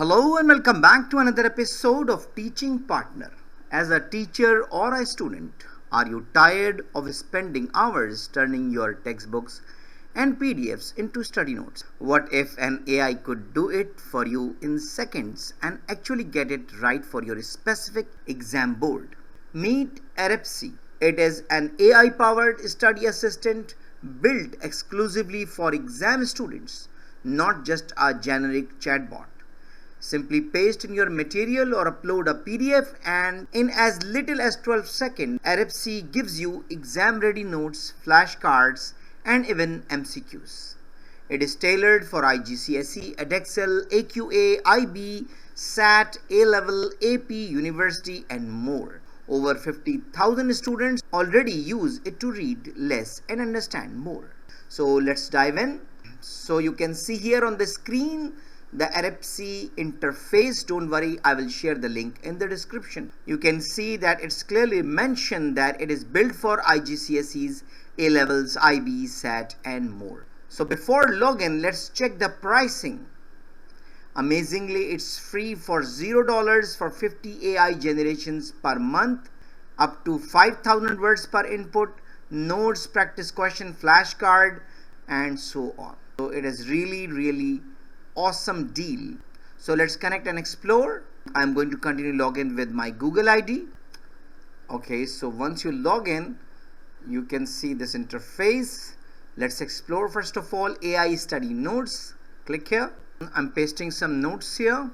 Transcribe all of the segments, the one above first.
Hello and welcome back to another episode of Teaching Partner. As a teacher or a student, are you tired of spending hours turning your textbooks and PDFs into study notes? What if an AI could do it for you in seconds and actually get it right for your specific exam board? Meet Aripsy. It is an AI-powered study assistant built exclusively for exam students, not just a generic chatbot. Simply paste in your material or upload a PDF, and in as little as 12 seconds, Aripsy gives you exam-ready notes, flashcards, and even MCQs. It is tailored for IGCSE, Edexcel, AQA, IB, SAT, A-Level, AP, University, and more. Over 50,000 students already use it to read less and understand more. So let's dive in. So you can see here on the screen the Aripsy interface. Don't worry, I will share the link in the description. You can see that it's clearly mentioned that it is built for IGCSEs, A-Levels, IB, SAT, and more. So before login, let's check the pricing. Amazingly, it's free for $0 for 50 AI generations per month, up to 5,000 words per input, notes, practice question, flashcard, and so on. So it is really awesome deal. So let's connect and explore. I'm going to continue login with my Google ID. Okay, so once you log in, you can see this interface. Let's explore first of all AI study notes. Click here. I'm pasting some notes here.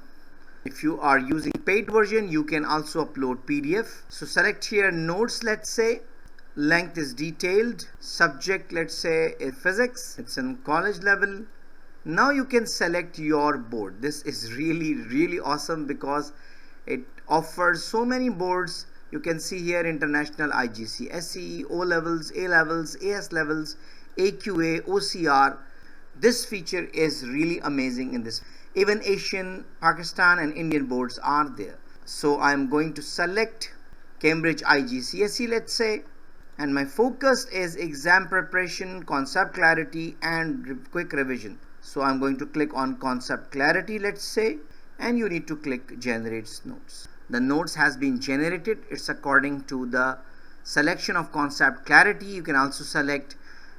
If you are using paid version, you can also upload PDF. So select here notes, let's say. Length is detailed. Subject, let's say, is physics. It's in college level. Now you can select your board. This is really awesome because it offers so many boards. You can see here international IGCSE, O levels, A levels, AS levels, AQA, OCR. This feature is really amazing in this. Even Asian, Pakistan, and Indian boards are there. So I'm going to select Cambridge IGCSE, let's say, and my focus is exam preparation, concept clarity, and quick revision. So I'm going to click on concept clarity, let's say, and you need to click generate notes. The notes has been generated. It's according to the selection of concept clarity. You can also select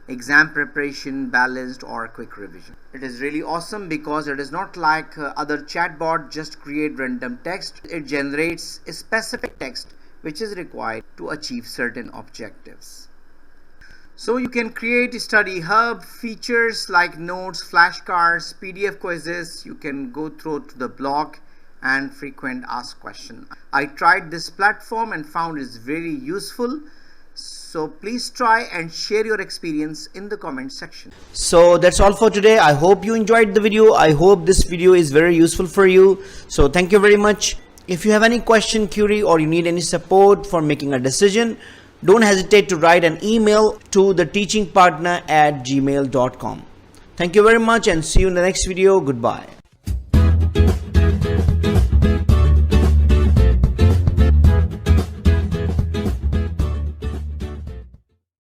exam preparation, balanced, or quick revision. It is really awesome because it is not like other chatbot just create random text. It generates a specific text which is required to achieve certain objectives. So you can create a study hub, features like notes, flashcards, PDF quizzes. You can go through to the blog and frequent ask question. I tried this platform and found it's very useful. So please try and share your experience in the comment section. So that's all for today. I hope you enjoyed the video. I hope this video is very useful for you. So thank you very much. If you have any question, query, or you need any support for making a decision, don't hesitate to write an email to theteachingpartner@gmail.com. Thank you very much and see you in the next video. Goodbye.